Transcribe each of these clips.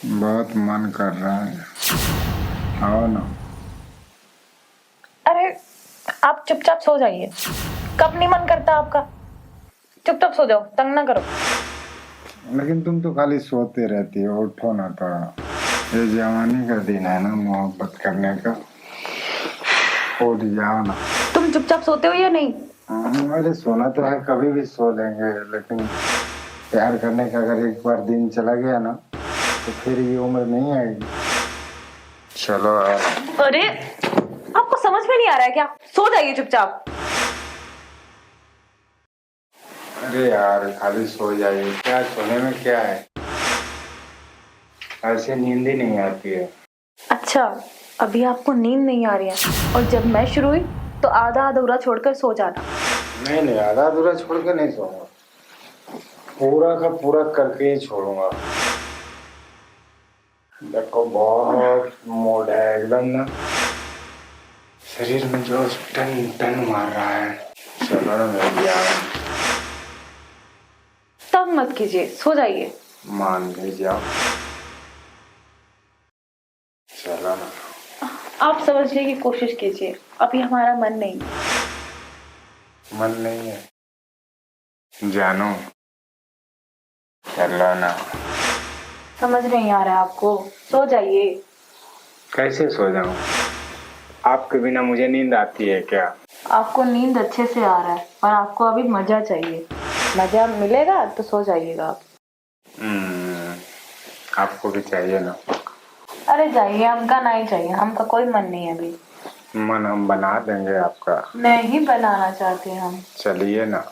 बहुत मन कर रहा है, आओ ना। अरे आप चुपचाप सो जाइए। कब नहीं मन करता आपका? चुपचाप सो जाओ, तंग ना करो। लेकिन तुम तो खाली सोते रहती हो, उठो ना थोड़ा। ये जवानी का दिन है ना मोहब्बत करने का, उठ जाओ ना। तुम चुपचाप सोते हो या नहीं? अरे सोना तो है, कभी भी सो लेंगे, लेकिन प्यार करने का अगर एक बार दिन चला गया ना तो फिर ये उम्र नहीं आएगी। चलो यार। अरे आपको समझ में नहीं आ रहा है क्या? सो जाइए चुपचाप। अरे यार खाली सो जाइए, क्या सोने में क्या है, ऐसे नींद ही नहीं आती है। अच्छा, अभी आपको नींद नहीं आ रही है और जब मैं शुरू हुई तो आधा अधूरा छोड़कर सो जाना। नहीं नहीं, आधा अधूरा छोड़ के नहीं सोऊंगा, पूरा का पूरा करके ही छोड़ूंगा। देखो बहुत मूड है एकदम ना, शरीर में जो टन टन मार रहा है। चलो ना मेरे यार, तब मत कीजिए, सो जाइए। मान भी जाओ। चलो ना। आप समझने की कोशिश कीजिए, अभी हमारा मन नहीं है। मन नहीं है जानो, चलो ना। समझ नहीं आ रहा है आपको, सो जाइए। कैसे सो जाऊं, आपके बिना मुझे नींद आती है क्या? आपको नींद अच्छे से आ रहा है पर आपको अभी मजा चाहिए। मजा मिलेगा तो सो जाइएगा आप। हम्म, आपको भी चाहिए ना। अरे जाइए, हमका नहीं चाहिए, हमका कोई मन नहीं है अभी। मन हम बना देंगे आपका। नहीं बनाना चाहते हम। चलिए ना,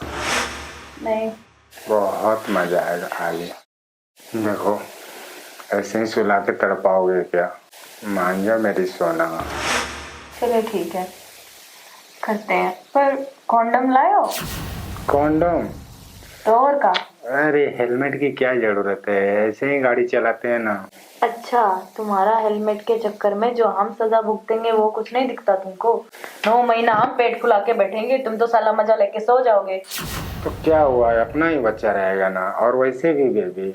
नहीं। बहुत मजा आएगा। आइए, देखो ऐसे ही सुला के तड़पाओगे क्या? मान जा मेरी सोना। चलिए ठीक है, करते हैं, पर कॉन्डम लाए हो? कॉन्डम? तो और का? अरे हेलमेट की क्या जरूरत है, ऐसे ही गाड़ी चलाते हैं ना। अच्छा, तुम्हारा हेलमेट के चक्कर में जो हम सजा भुगतेंगे वो कुछ नहीं दिखता तुमको? 9 महीना हम पेट फुला के बैठेंगे, तुम तो साला मजा लेके सो जाओगे। तो क्या हुआ है, अपना ही बच्चा रहेगा ना। और वैसे भी बेबी,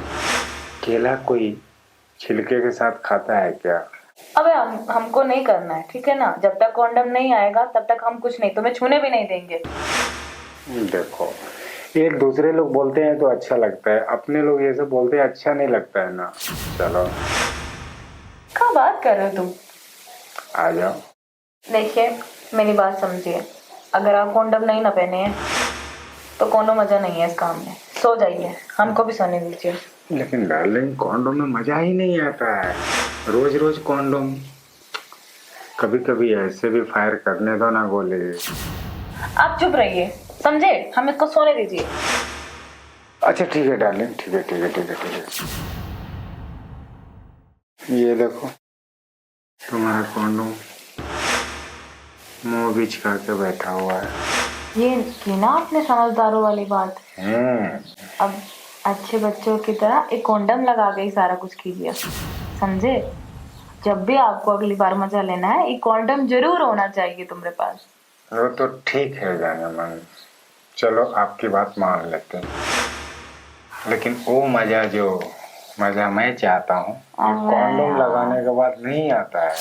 केला कोई छिलके के साथ खाता है क्या? अबे हमको नहीं करना है, ठीक है ना? जब तक कॉन्डम नहीं आएगा तब तक हम कुछ नहीं, तुम्हें छूने भी नहीं देंगे। देखो, एक दूसरे लोग बोलते हैं तो अच्छा लगता है, अपने लोग ये सब बोलते हैं अच्छा नहीं लगता है ना। चलो। क्या बात कर रहे हो तुम? आ जाओ। देखिए, मेरी बात समझिए। अगर आप कॉन्डम नहीं ना पहने हैं तो कोनो मजा नहीं है इस काम में। सो जाइए, हमको भी सोने दीजिए। लेकिन डार्लिंग, कॉन्डोम में मजा ही नहीं आता है, रोज रोज कॉन्डोम। कभी कभी ऐसे भी फायर करने दो ना गोली। आप चुप रहिए, समझे? हम इसको सोने दीजिए। अच्छा ठीक है डार्लिंग, ठीक है ठीक है ठीक है ठीक है। ये देखो तुम्हारा कॉन्डोम मुंह भी छिपा के बैठा हुआ है। ये की ना आपने समझदारों वाली बात। अब अच्छे बच्चों की तरह एक कॉन्डम लगा के ही सारा कुछ कीजिए, समझे? जब भी आपको अगली बार मजा लेना है, एक कॉन्डम जरूर होना चाहिए तुम्हारे पास। वो तो ठीक है जाने मन, चलो आपकी बात मान लेते हैं, लेकिन वो मजा जो मजा मैं चाहता हूँ कॉन्डोम लगाने के बाद नहीं आता है।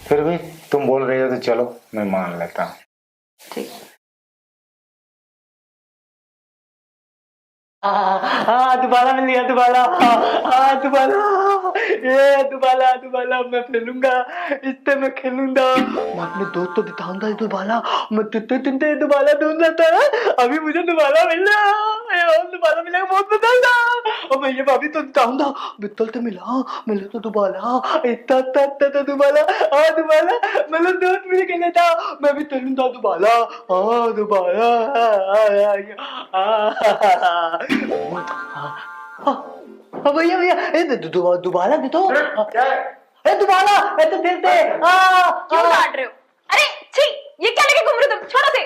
फिर भी तुम बोल रही हो तो चलो मैं मान लेता हूँ। ठीक। दोबारा मिल गया, दोबारा। दोबारा, ये दोबारा दोबारा मैं खेलूंगा, इससे मैं खेलूंगा। मैं अपने दोस्त को दिखाऊंगा दोबारा, मैं तुझे दोबारा ढूंढ रहा था, अभी मुझे दोबारा मिल रहा है और दोबारा मिलेगा बहुत मजा आएगा। और मैं ये भाभी तो दिखाऊंगा, बिल्कुल तो मिला, मिले तो दोबारा, इतना इतना दोबारा, दोबारा मतलब दोस्त मिल के लेता, मैं भी चलूंगा दोबारा, दोबारा। भैया भैया, दोबारा दे दो। दोबारा तो फिर दे। क्यों डांट रहे हो? अरे छी, ये क्या लेके घूम रहे हो तुम? छोड़ो से।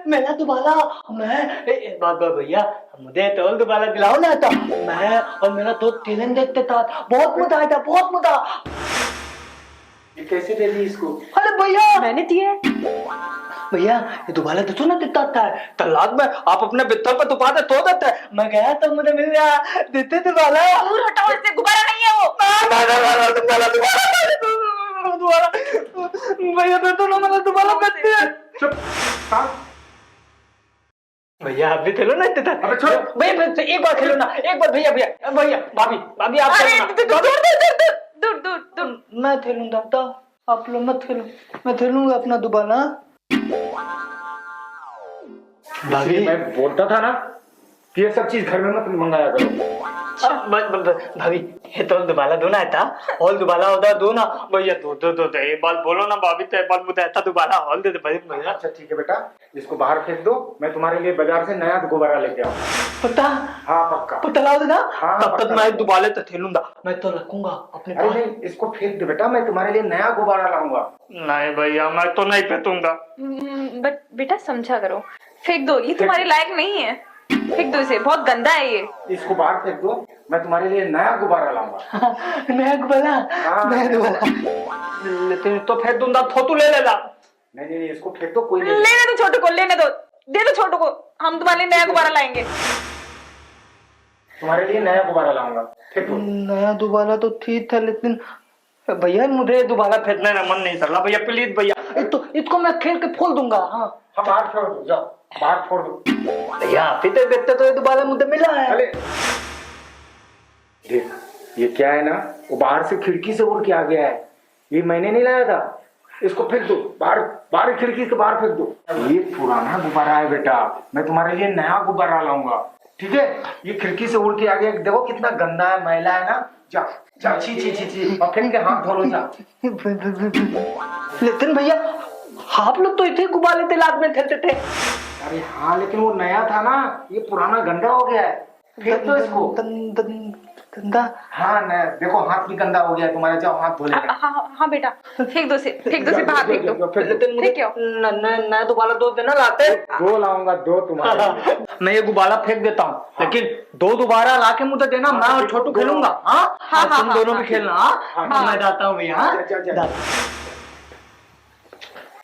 मेरा दोबारा, मैं बाबा भैया, मुझे तो दोबारा दिलाओ ना, था मैं और मेरा दोस्त फिल्म देखते था, बहुत मजा आया था, बहुत मजा। ये कैसे दे दी इसको? अरे भैया मैंने दिया है। भैया ये दोबारा देखो ना कितना आता है तलाक में आप अपने बिस्तर पर तुपा दे तो देते हैं मैं गया तो मुझे मिल गया देते दोबारा दूर हटाओ इससे, गुब्बारा नहीं है वो। दोबारा भैया दे दो ना मतलब दोबारा करते हैं चुप। हाँ? भैया आप भी खेलो ना इतने अबे छोड़। भैया एक बार खेलो ना एक बार भैया भैया भैया भाभी भाभी आप अरे खेलो ना। दूर दूर दूर दूर दूर दूर। मैं खेलूंगा तो आप लोग मत खेलो मैं खेलूंगा अपना दोबारा भाभी मैं बोलता था ना कि ये सब चीज घर में मत मंगाया करो। भाभी ये तो दोबारा दो ना था हॉल दोबारा होता दो ना भैया दो दो दो दो एक बार बोलो ना भाभी तो एक बार मुझे ऐसा दोबारा हॉल दे दे भैया अच्छा ठीक है बेटा, इसको बाहर फेंक दो, मैं तुम्हारे लिए बाजार से नया गुब्बारा लेके आऊंगा। पता हाँ पक्का। पता ला देना हाँ, तब तक पक्का। मैं दोबारा तो खेलूंगा मैं तो रखूंगा अपने अरे पास नहीं, इसको फेंक दे बेटा, मैं तुम्हारे लिए नया गुब्बारा लाऊंगा। नहीं भैया मैं तो नहीं फेंकूंगा बट बेटा समझा करो, फेंक दो, ये तुम्हारे लायक नहीं है, फेंक दो इसे, बहुत गंदा है ये। इसको बाहर फेंक दो, मैं तुम्हारे लिए नया गुब्बारा लाऊंगा। नया दोबारा हाँ। नया दोबारा लेते तो फेंक दूंगा फोटो ले लेना नहीं नहीं इसको फेंक दो, कोई नहीं। लेने दो छोटू को, लेने दो, दे दो छोटू को, हम तुम्हारे लिए नया गुब्बारा लाएंगे। तुम्हारे लिए नया गुब्बारा लाऊंगा, फेंक दो। नया दोबारा तो ठीक था लेकिन भैया मुझे दोबारा फेंकने का मन नहीं कर रहा भैया प्लीज भैया तो इसको मैं खेल के फोड़ दूंगा हाँ हाँ बाहर छोड़ दो, जाओ बाहर छोड़ दो। भैया फिर देखते तो ये दोबारा मुझे मिला है अरे देख, ये क्या है ना, वो बाहर से खिड़की से उड़ के आ गया है, ये मैंने नहीं लाया था। इसको फेंक दो बाहर, बाहर खिड़की से बाहर फेंक दो। ये पुराना गुब्बारा है बेटा, मैं तुम्हारे लिए नया गुब्बारा लाऊंगा, ठीक है? ये खिड़की से उड़ के आ गया, देखो कितना गंदा है, मैला है ना। जा जा, छी छी छी छी, और फेंक के हाथ धो लो जा। लेकिन भैया आप लोग तो इतने गुब्बारे तलाक में खेलते थे। अरे हाँ लेकिन वो नया था ना, ये पुराना गंदा हो गया है, फेंक दो इसको। गंदा हाँ नया, देखो हाथ भी गंदा हो गया है तुम्हारे, जाओ हाथ धो लेना। हाँ बेटा, फेंक दो से, फेंक दो से, बाहर फेंक दो। लेकिन नया दोबारा दो देना लाते दो लाऊंगा, दो तुम्हारे। मैं ये गुब्बारा फेंक देता हूँ लेकिन दो दोबारा लाके मुझे देना, मैं और छोटू खेलूंगा। हाँ तुम दोनों भी खेलना। हाँ मैं जाता हूँ भैया।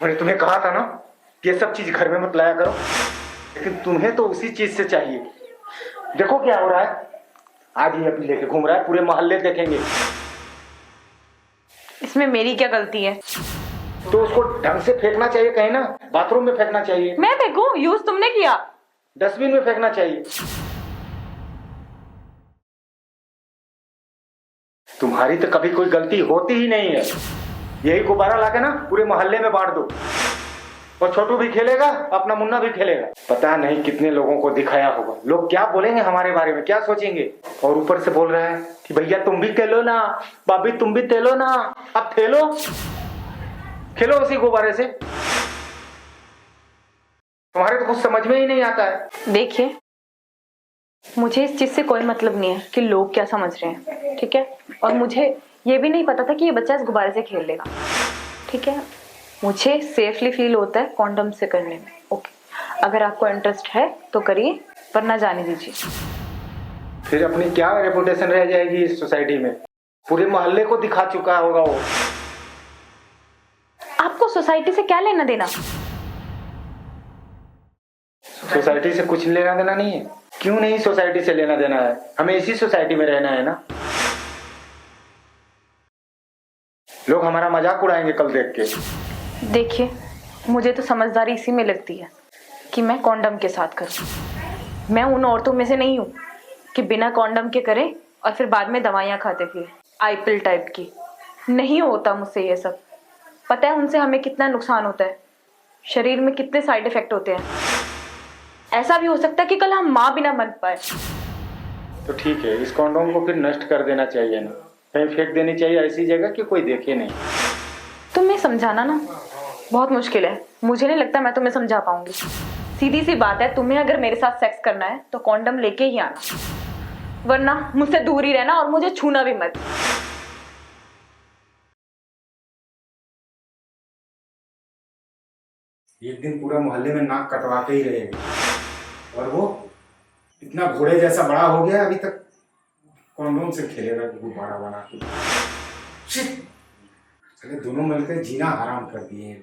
मैंने तुम्हें कहा था ना ये सब चीज घर में मत लाया करो, लेकिन तुम्हें तो उसी चीज से चाहिए। देखो क्या हो रहा है, आज ये अभी लेके घूम रहा है, पूरे मोहल्ले देखेंगे। इसमें मेरी क्या गलती है? तो उसको ढंग से फेंकना चाहिए, कहीं ना बाथरूम में फेंकना चाहिए। मैं फेंकूं? यूज तुमने किया। डस्टबिन में फेंकना चाहिए। तुम्हारी तो कभी कोई गलती होती ही नहीं है। यही गुब्बारा लाके ना पूरे मोहल्ले में बांट दो, और छोटू भी खेलेगा, अपना मुन्ना भी खेलेगा। पता नहीं कितने लोगों को दिखाया होगा, लोग क्या बोलेंगे हमारे बारे में, क्या सोचेंगे। और ऊपर से बोल रहा है कि भैया तुम भी खेलो ना, भाभी तुम भी खेलो ना। अब खेलो, खेलो उसी गुब्बारे से। तुम्हारे तो कुछ समझ में ही नहीं आता है। देखिए, मुझे इस चीज से कोई मतलब नहीं है कि लोग क्या समझ रहे हैं, ठीक है? और मुझे ये भी नहीं पता था कि ये बच्चा इस गुब्बारे से खेल लेगा, ठीक है? मुझे सेफली फील होता है कॉन्डम से करने में। ओके, अगर आपको इंटरेस्ट है तो करिए, वरना जाने दीजिए। फिर अपनी क्या रेपुटेशन रह जाएगी इस सोसाइटी में, पूरे मोहल्ले को दिखा चुका होगा वो। आपको सोसाइटी से क्या लेना देना? सोसाइटी से कुछ लेना देना नहीं है। क्यों नहीं सोसाइटी से लेना देना है, हमें इसी सोसाइटी में रहना है ना। लोग हमारा मजाक उड़ाएंगे कल देख के। देखिए, मुझे तो समझदारी इसी में लगती है कि मैं कॉन्डम के साथ करूं। मैं उन औरतों में से नहीं हूं कि बिना कॉन्डम के करें और फिर बाद में दवाइयां खाते फिर, आईपिल टाइप की। नहीं होता मुझसे ये सब। पता है उनसे हमें कितना नुकसान होता है, शरीर में कितने साइड इफेक्ट होते हैं। ऐसा भी हो सकता है कि कल हम माँ भी ना बन पाए। तो ठीक है, इस कॉन्डोम को फिर नष्ट कर देना चाहिए ना, कहीं फेंक देनी चाहिए ऐसी जगह कि कोई देखे नहीं। तुम्हें समझाना ना बहुत मुश्किल है, मुझे नहीं लगता मैं तुम्हें समझा पाऊंगी। सीधी सी बात है, तुम्हें अगर मेरे साथ सेक्स करना है तो कॉन्डम लेके ही आना, वरना मुझसे दूर ही रहना और मुझे छूना भी मत। एक दिन पूरा मोहल्ले में नाक कटवा के ही रहेगी, और वो इतना घोड़े जैसा बड़ा हो गया, अभी तक कॉन्डोम से खेलेगा गुब्बारा बना के। अरे दोनों मिलकर जीना हराम कर दिए।